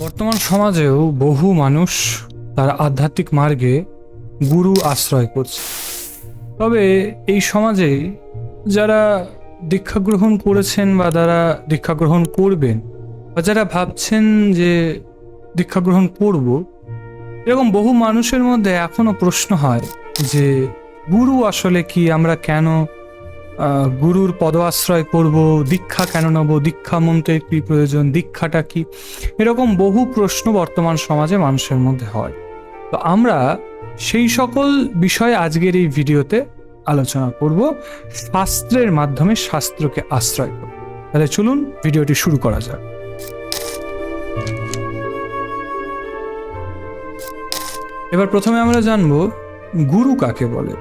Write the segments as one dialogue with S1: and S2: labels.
S1: বর্তমান সমাজেও বহু মানুষ তার আধ্যাত্মিক মার্গে গুরু আশ্রয় করছে। তবে এই সমাজে যারা দীক্ষা গ্রহণ করেছেন বা যারা দীক্ষা গ্রহণ করবেন বা যারা ভাবছেন যে দীক্ষা গ্রহণ করব, এরকম বহু মানুষের মধ্যে এখনো প্রশ্ন হয় যে গুরু আসলে কি, আমরা কেন গুরুর পদ আশ্রয় করব, দীক্ষা কেন নেব, দীক্ষা মন্ত্রের কি প্রয়োজন, দীক্ষাটা কি, এরকম বহু প্রশ্ন বর্তমান সমাজে মানুষের মধ্যে হয়। তো আমরা সেই সকল বিষয়ে আজকের এই ভিডিওতে আলোচনা করব, শাস্ত্রের মাধ্যমে শাস্ত্রকে আশ্রয় করব। তাহলে চলুন ভিডিওটি শুরু করা যাক। এবার প্রথমে আমরা জানব গুরু কাকে বলে।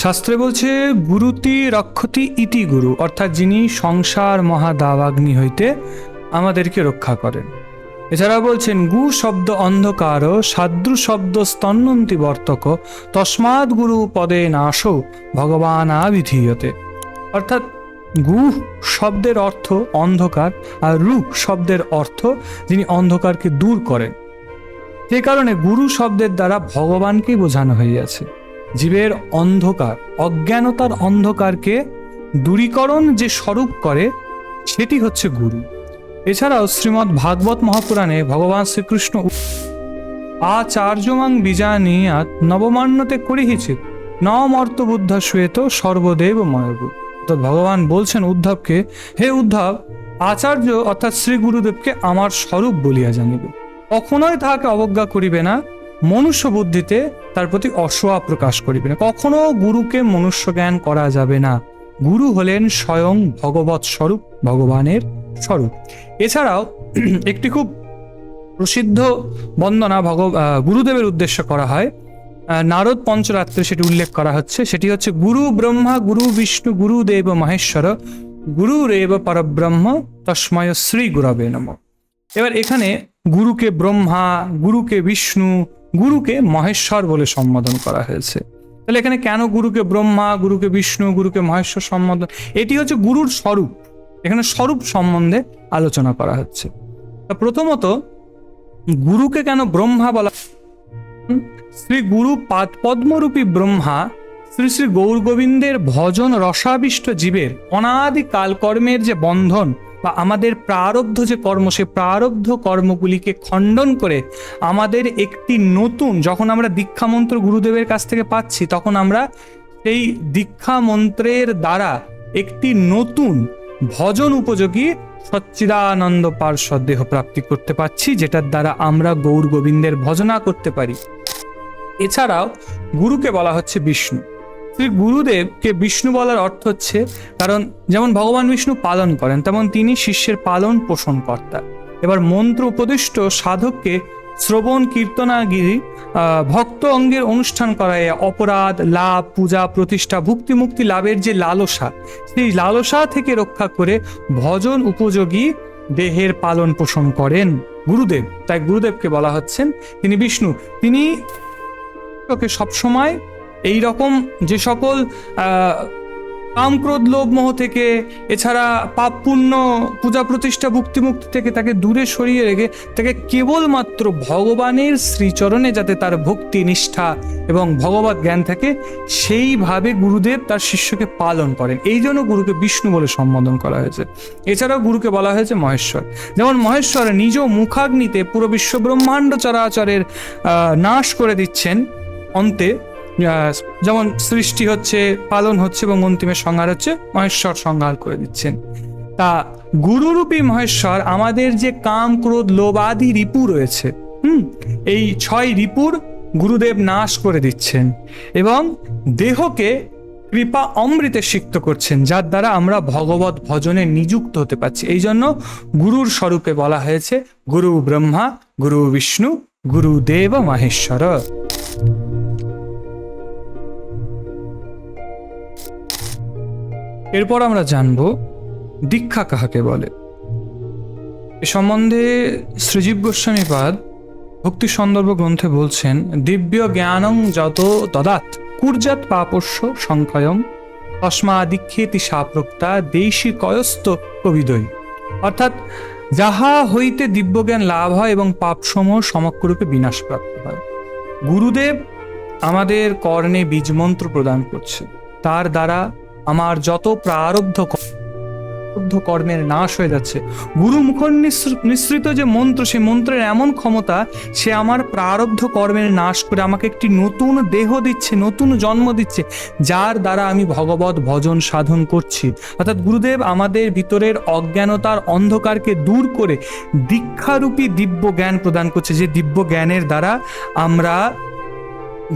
S1: শাস্ত্রে বলছে গুরুতি রক্ষতি ইতি গুরু, অর্থাৎ যিনি সংসার মহাদাবাগ্নি হইতে আমাদেরকে রক্ষা করেন। এছাড়াও বলছেন গু শব্দ অন্ধকার সাদ্রু শব্দ স্তন্নন্তি বর্তক তস্মাৎ গুরু পদে নাশো ভগবান আবিধীয়তে। অর্থাৎ গু শব্দের অর্থ অন্ধকার আর রু শব্দের অর্থ যিনি অন্ধকারকে দূর করেন। যে কারণে গুরু শব্দের দ্বারা ভগবানকেই বোঝানো হইয়াছে। জীবের অন্ধকার, অজ্ঞানতার অন্ধকারকে দূরীকরণ যে স্বরূপ করে সেটি হচ্ছে গুরু। এছাড়াও শ্রীমদ্ ভাগবত মহাপুরাণে ভগবান শ্রীকৃষ্ণ আচার্যমাং বীজানিয়াত নবমান্যতে করিহিচিত নমর্ত বুদ্ধ শ্বেত সর্বদেব ময়গু। তো ভগবান বলছেন উদ্ধবকে, হে উদ্ধব, আচার্য অর্থাৎ শ্রী গুরুদেবকে আমার স্বরূপ বলিয়া জানিবে, কখনোই তাহাকে অবজ্ঞা করিবে না, মনুষ্য বুদ্ধিতে তার প্রতি অসূয়া প্রকাশ করিবে না। কখনো গুরুকে মনুষ্য জ্ঞান করা যাবে না। গুরু হলেন স্বয়ং ভগবৎ স্বরূপ, ভগবানের স্বরূপ। এছাড়াও একটি খুব প্রসিদ্ধ বন্দনা গুরুদেবের উদ্দেশ্য করা হয়, নারদ পঞ্চরাত্রে সেটি উল্লেখ করা হচ্ছে। সেটি হচ্ছে গুরু ব্রহ্মা গুরু বিষ্ণু গুরুদেব মহেশ্বর গুরুরেব পরব্রহ্ম তস্ময় শ্রী গুরবে নমঃ। এবার এখানে গুরুকে ব্রহ্মা, গুরুকে বিষ্ণু, গুরুকে মহেশ্বর বলে সম্বোধন করা হয়েছে। তাহলে এখানে কেন গুরুকে ব্রহ্মা, গুরুকে বিষ্ণু, গুরুকে মহেশ্বর সম্বোধন? এটি হচ্ছে গুরুর স্বরূপ। এখানে স্বরূপ সম্বন্ধে আলোচনা করা হচ্ছে। প্রথমত গুরুকে কেন ব্রহ্মা বলা? শ্রী গুরু পদ্মরূপী ব্রহ্মা শ্রী শ্রী গৌর গোবিন্দের ভজন রসাবিষ্ট জীবের অনাদি কালকর্মের যে বন্ধন বা আমাদের প্রারব্ধ যে কর্ম, সে প্রারব্ধ কর্মগুলিকে খণ্ডন করে আমাদের একটি নতুন, যখন আমরা দীক্ষা মন্ত্র গুরুদেবের কাছ থেকে পাচ্ছি, তখন আমরা সেই দীক্ষা মন্ত্রের দ্বারা একটি নতুন ভজন উপযোগী সচ্চিদানন্দ পার্শ্বদ দেহ প্রাপ্তি করতে পারছি, যেটার দ্বারা আমরা গৌর গোবিন্দের ভজনা করতে পারি। এছাড়াও গুরুকে বলা হচ্ছে বিষ্ণু। শ্রী গুরুদেবকে বিষ্ণু বলার অর্থ হচ্ছে, কারণ যেমন ভগবান বিষ্ণু পালন করেন, তেমন তিনি শিষ্যের পালন পোষণ কর্তা। এবার মন্ত্র উপদিষ্ট সাধককে শ্রবণ কীর্তনাগিরি ভক্ত অঙ্গের অনুষ্ঠান করায় অপরাধ লাভ, পূজা প্রতিষ্ঠা, ভুক্তি মুক্তি লাভের যে লালসা, সেই লালসা থেকে রক্ষা করে ভজন উপযোগী দেহের পালন পোষণ করেন গুরুদেব। তাই গুরুদেবকে বলা হচ্ছেন তিনি বিষ্ণু। তিনি সবসময় এই রকম যে সকল কাম ক্রোধ লোভ মোহ থেকে, এছাড়া পাপ পুণ্য, পূজা প্রতিষ্ঠা, ভুক্তি মুক্তি থেকে তাকে দূরে সরিয়ে রেখে তাকে কেবলমাত্র ভগবানের শ্রীচরণে যাতে তার ভক্তি নিষ্ঠা এবং ভগবত জ্ঞান থাকে, সেইভাবে গুরুদেব তার শিষ্যকে পালন করেন। এই জন্য গুরুকে বিষ্ণু বলে সম্বোধন করা হয়েছে। এছাড়াও গুরুকে বলা হয়েছে মহেশ্বর। যেমন মহেশ্বর নিজ মুখাগ্নিতে পুরো বিশ্ব ব্রহ্মাণ্ড চরাচরের নাশ করে দিচ্ছেন, অন্তে যেমন সৃষ্টি হচ্ছে, পালন হচ্ছে এবং অন্তিমের সংহার হচ্ছে, মহেশ্বর সংহার করে দিচ্ছেন। তা গুরুরূপী মহেশ্বর আমাদের যে কাম ক্রোধ লোভ আদি রিপু রয়েছে, এই 6 রিপুর গুরুদেব নাশ করে দিচ্ছেন এবং দেহকে কৃপা অমৃতে সিক্ত করছেন, যার দ্বারা আমরা ভগবত ভজনে নিযুক্ত হতে পারছি। এই জন্য গুরুর স্বরূপে বলা হয়েছে গুরু ব্রহ্মা গুরু বিষ্ণু গুরুদেব মহেশ্বর। এরপর আমরা জানব দীক্ষা কাহাকে বলে। এ সম্বন্ধে শ্রীজীব গোস্বামীপাদ ভক্তি সন্দর্ভ গ্রন্থে বলছেন, দিব্য জ্ঞানং যত দদাত কুর্জাত পাপস্য সংক্ষয়ম তস্মা দীক্ষেতি সাপ্রোক্তা দেশি কয়স্ত কবিদয়। অর্থাৎ যাহা হইতে দিব্যজ্ঞান লাভ হয় এবং পাপসমূহ সমগ্ররূপে বিনাশ প্রাপ্ত হয়। গুরুদেব আমাদের কর্ণে বীজমন্ত্র প্রদান করছে, তার দ্বারা আমার যত প্রারব্ধ কর্মের নাশ হয়ে যাচ্ছে। গুরু মুখ নিঃসৃত যে মন্ত্র, সেই মন্ত্রের এমন ক্ষমতা, সে আমার প্রারব্ধ কর্মের নাশ করে আমাকে একটি নতুন দেহ দিচ্ছে, নতুন জন্ম দিচ্ছে, যার দ্বারা আমি ভগবত ভজন সাধন করছি। অর্থাৎ গুরুদেব আমাদের ভিতরের অজ্ঞানতার অন্ধকারকে দূর করে দীক্ষারূপী দিব্য জ্ঞান প্রদান করছে, যে দিব্য জ্ঞানের দ্বারা আমরা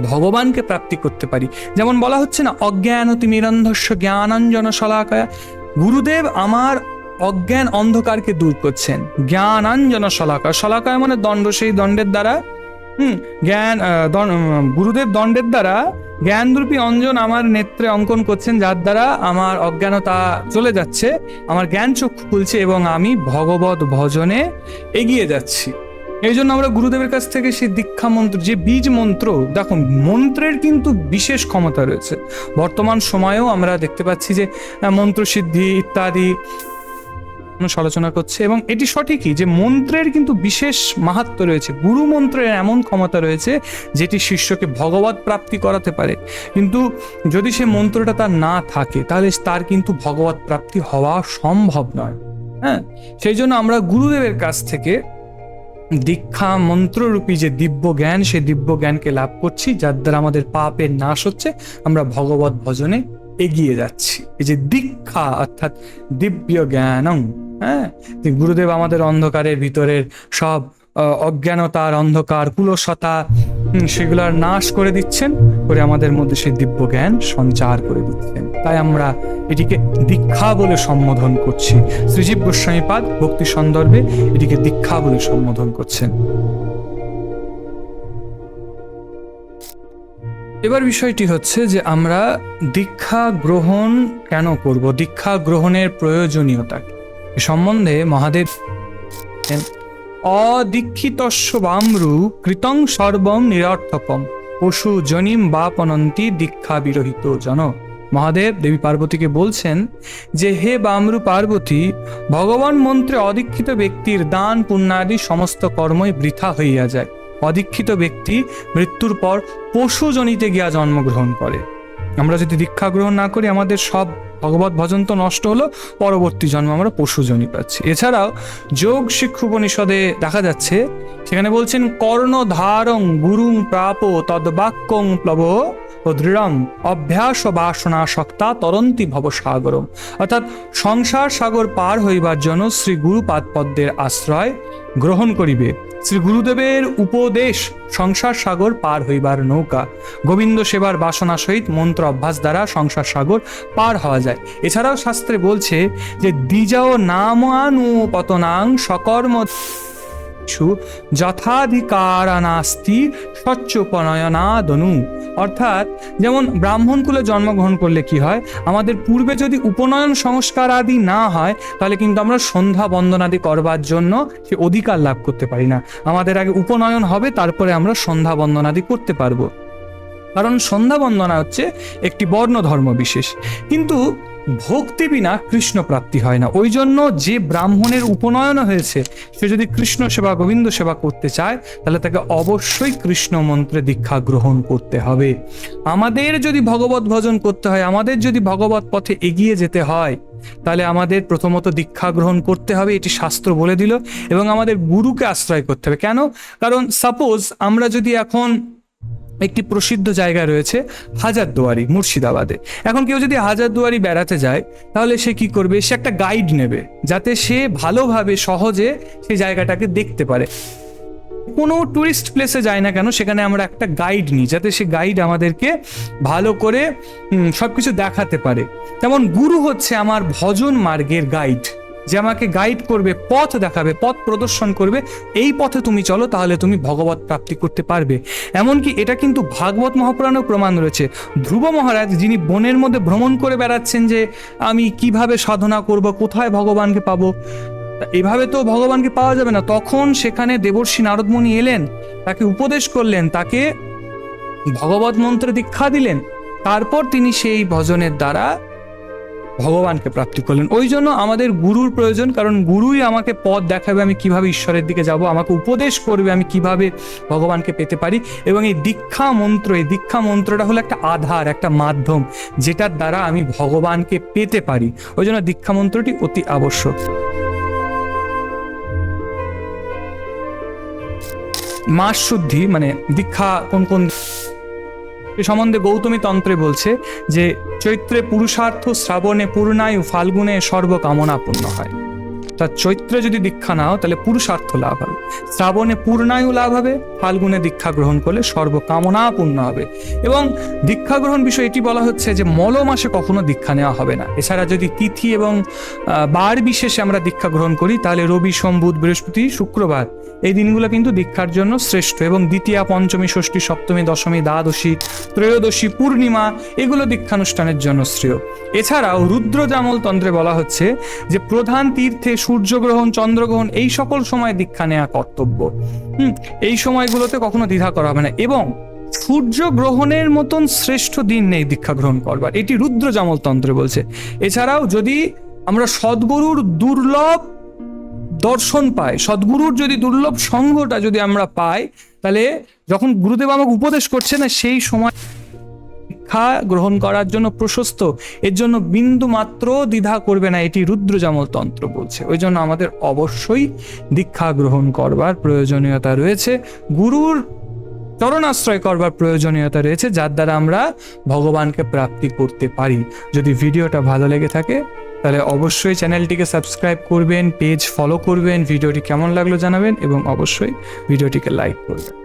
S1: ভগবানকে প্রাপ্তি করতে পারি। যেমন বলা হচ্ছে না, অজ্ঞানতিমিরন্ধস্য জ্ঞানাঞ্জন শলাকায়া। গুরুদেব আমার অজ্ঞান অন্ধকারকে দূর করছেন। জ্ঞানাঞ্জন শলাকায়, শলাকায় মানে দণ্ড, সেই দণ্ডের দ্বারা গুরুদেব দণ্ডের দ্বারা জ্ঞানরূপী অঞ্জন আমার নেত্রে অঙ্কন করছেন, যার দ্বারা আমার অজ্ঞানতা চলে যাচ্ছে, আমার জ্ঞান চক্ষু খুলছে এবং আমি ভগবত ভজনে এগিয়ে যাচ্ছি। এই জন্য আমরা গুরুদেবের কাছ থেকে সেই দীক্ষা মন্ত্র, যে বীজ মন্ত্র, দেখুন মন্ত্রের কিন্তু বিশেষ ক্ষমতা রয়েছে। বর্তমান সময়েও আমরা দেখতে পাচ্ছি যে মন্ত্রসিদ্ধি ইত্যাদি আলোচনা করছে, এবং এটি সঠিকই যে মন্ত্রের কিন্তু বিশেষ মাহাত্ম্য রয়েছে। গুরু মন্ত্রের এমন ক্ষমতা রয়েছে যেটি শিষ্যকে ভগবত প্রাপ্তি করাতে পারে, কিন্তু যদি সে মন্ত্রটা তার না থাকে তাহলে তার কিন্তু ভগবত প্রাপ্তি হওয়া সম্ভব নয়। হ্যাঁ, সেই জন্য আমরা গুরুদেবের কাছ থেকে দীক্ষা মন্ত্ররূপী যে দিব্য জ্ঞান, সেই দিব্য জ্ঞানকে লাভ করছি, যার দ্বারা আমাদের পাপের নাশ হচ্ছে, আমরা ভগবত ভজনে এগিয়ে যাচ্ছি। এই যে দীক্ষা অর্থাৎ দিব্য জ্ঞানং, হ্যাঁ, গুরুদেব আমাদের অন্ধকারের ভিতরের সব অজ্ঞানতার অন্ধকার, কুলসতা, সেগুলার নাশ করে দিচ্ছেন, করে আমাদের মধ্যে সেই দিব্য জ্ঞান সঞ্চার করে দিচ্ছেন। তাই আমরা এটিকে দীক্ষা বলে সম্বোধন করছি। শ্রীজীব গোস্বামীপাদ ভক্তি সন্দর্ভে এটিকে দীক্ষা বলে সম্বোধন করছেন। এবার বিষয়টি হচ্ছে যে আমরা দীক্ষা গ্রহণ কেন করব, দীক্ষা গ্রহণের প্রয়োজনীয়তা এ সম্বন্ধে মহাদেব অদীক্ষিতস্য বাম্রু কৃতং সর্বম নিরর্থকম পশু জনিম বাপনন্তি দীক্ষা বিরহিত জন। মহাদেব দেবী পার্বতীকে বলছেন যে, হে বামরু পার্বতী, ভগবান মন্ত্রে অদীক্ষিত ব্যক্তির দান পুণ্যাদি সমস্ত কর্মই বৃথা হইয়া যায়। অদীক্ষিত ব্যক্তি মৃত্যুর পর পশু জনিতে গিয়া জন্মগ্রহণ করে। আমরা যদি দীক্ষা গ্রহণ না করি, আমাদের সব ভগবত ভজন তো নষ্ট হলো, পরবর্তী জন্ম আমরা পশুজনী পাচ্ছি। এছাড়াও যোগ শিক্ষা উপনিষদে দেখা যাচ্ছে, সেখানে বলছেন কর্ণধারং গুরুং প্রাপ তদ্বাক্যং প্লব ও দৃঢ়ং অভ্যাস ও বাসনা শক্তা তরন্তি ভবসাগরম। অর্থাৎ সংসার সাগর পার হইবার জন্য শ্রী গুরুপাদ পদ্মের আশ্রয় গ্রহণ করিবে। শ্রী গুরুদেবের উপদেশ সংসার সাগর পার হইবার নৌকা। গোবিন্দ সেবার বাসনা সহিত মন্ত্র অভ্যাস দ্বারা সংসার সাগর পার হওয়া যায়। এছাড়াও শাস্ত্রে বলছে যে দ্বিজাও নামানুপতনাং সকর্ম যথাধিকারানাস্তি স্বচ্ছোপনয়নাদনু। অর্থাৎ যেমন ব্রাহ্মণ কুলে জন্মগ্রহণ করলে কি হয়, আমাদের পূর্বে যদি উপনয়ন সংস্কার আদি না হয়, তাহলে কিন্তু আমরা সন্ধ্যা বন্দনাদি করবার জন্য সে অধিকার লাভ করতে পারি না। আমাদের আগে উপনয়ন হবে, তারপরে আমরা সন্ধ্যা বন্দনাদি করতে পারবো, কারণ সন্ধ্যা বন্দনা হচ্ছে একটি বর্ণ ধর্ম বিশেষ। কিন্তু ভক্তি বিনা কৃষ্ণ প্রাপ্তি হয় না। ওই জন্য যে ব্রাহ্মণের উপনয়ন হয়েছে, সে যদি কৃষ্ণ সেবা গোবিন্দ সেবা করতে চায়, তাহলে তাকে অবশ্যই কৃষ্ণ মন্ত্রে দীক্ষা গ্রহণ করতে হবে। আমাদের যদি ভগবত ভজন করতে হয়, আমাদের যদি ভগবত পথে এগিয়ে যেতে হয়, তাহলে আমাদের প্রথমত দীক্ষা গ্রহণ করতে হবে, এটি শাস্ত্র বলে দিল, এবং আমাদের গুরুকে আশ্রয় করতে হবে। কেন? কারণ সাপোজ আমরা যদি এখন একটি প্রসিদ্ধ জায়গা রয়েছে হাজারদুয়ারি মুর্শিদাবাদে, এখন কেউ যদি হাজারদুয়ারি বেড়াতে যায়, তাহলে সে কি করবে? সে একটা গাইড নেবে, যাতে সে ভালোভাবে সহজে সেই জায়গাটাকে দেখতে পারে। কোনো টুরিস্ট প্লেসে যায় না কেন, সেখানে আমরা একটা গাইড নিই, যাতে সে গাইড আমাদেরকে ভালো করে সবকিছু দেখাতে পারে। যেমন গুরু হচ্ছে আমার ভজন মার্গের গাইড, যে আমাকে গাইড করবে, পথ দেখাবে, পথ প্রদর্শন করবে, এই পথে তুমি চলো, তাহলে তুমি ভগবত প্রাপ্তি করতে পারবে। এমনকি এটা কিন্তু ভাগবত মহাপুরাণেও প্রমাণ রয়েছে। ধ্রুব মহারাজ, যিনি বনের মধ্যে ভ্রমণ করে বেড়াচ্ছেন যে আমি কিভাবে সাধনা করব, কোথায় ভগবানকে পাবো, এভাবে তো ভগবানকে পাওয়া যাবে না। তখন সেখানে দেবর্ষি নারদমুনি এলেন, তাকে উপদেশ করলেন, তাকে ভগবত মন্ত্রে দীক্ষা দিলেন, তারপর তিনি সেই ভজনের দ্বারা ভগবানকে প্রাপ্তি করলেন। ওই জন্য আমাদের গুরুর প্রয়োজন, কারণ গুরুই আমাকে পথ দেখাবে আমি কিভাবে ঈশ্বরের দিকে যাব, আমাকে উপদেশ করবে আমি কিভাবে ভগবানকে পেতে পারি। এবং এই দীক্ষা মন্ত্রটা হলো একটা আধার, একটা মাধ্যম যেটার দ্বারা আমি ভগবানকে পেতে পারি। ওই জন্য দীক্ষা মন্ত্রটি অতি আবশ্যক। মাস শুদ্ধি মানে দীক্ষা কোন কোন এ সম্বন্ধে গৌতমী তন্ত্রে বলছে যে চৈত্রে পুরুষার্থ, শ্রাবণে পূর্ণায়ু, ফাল্গুনে সর্বকামনা পূর্ণ হয়। তা চৈত্রে যদি দীক্ষা নাও তাহলে পুরুষার্থ লাভ হবে, শ্রাবণে পূর্ণায়ু লাভ হবে, ফাল্গুনে দীক্ষা গ্রহণ করলে সর্বকামনা পূর্ণ হবে। এবং দীক্ষা গ্রহণ বিষয় এটি বলা হচ্ছে যে মল মাসে কখনো দীক্ষা নেওয়া হবে না। এছাড়া যদি তিথি এবং বার বিশেষে আমরা দীক্ষা গ্রহণ করি তাহলে রবি, সোম, বুধ, বৃহস্পতি, শুক্রবার এই দিনগুলো কিন্তু দীক্ষার জন্য শ্রেষ্ঠ। এবং দ্বিতীয়া, পঞ্চমী, ষষ্ঠী, সপ্তমী, দশমী, দ্বাদশী, ত্রয়োদশী, পূর্ণিমা এগুলো দীক্ষানুষ্ঠানের জন্য শ্রেয়। এছাড়াও রুদ্রজামল তন্ত্রে বলা হচ্ছে যে প্রধান তীর্থে সূর্যগ্রহণ, চন্দ্রগ্রহণ এই সকল সময় দীক্ষা নেওয়া কর্তব্য। এই সময়গুলোতে কখনো দ্বিধা করা হবে না। এবং সূর্যগ্রহণের মতন শ্রেষ্ঠ দিন নেই দীক্ষা গ্রহণ করবার, এটি রুদ্রজামল তন্ত্রে বলছে। এছাড়াও যদি আমরা সদ্গুরুর দুর্লভ দর্শন পাই, সদ্গুরুর যদি দুর্লভ সঙ্গটা যদি আমরা পাই, তাহলে যখন গুরুদেব আমাকে উপদেশ করছে না সেই সময় দীক্ষা গ্রহণ করার জন্য প্রশস্ত, এর জন্য বিন্দু মাত্র দ্বিধা করবে না, এটি রুদ্রজামল তন্ত্র বলছে। ওই জন্য আমাদের অবশ্যই দীক্ষা গ্রহণ করবার প্রয়োজনীয়তা রয়েছে, গুরুর চরণাশ্রয় করবার প্রয়োজনীয়তা রয়েছে, যার দ্বারা আমরা ভগবানকে প্রাপ্তি করতে পারি। যদি ভিডিওটা ভালো লেগে থাকে তাহলে অবশ্যই চ্যানেলটিকে সাবস্ক্রাইব করবেন, পেজ ফলো করবেন, ভিডিওটি কেমন লাগলো জানাবেন এবং অবশ্যই ভিডিওটিকে লাইক করবেন।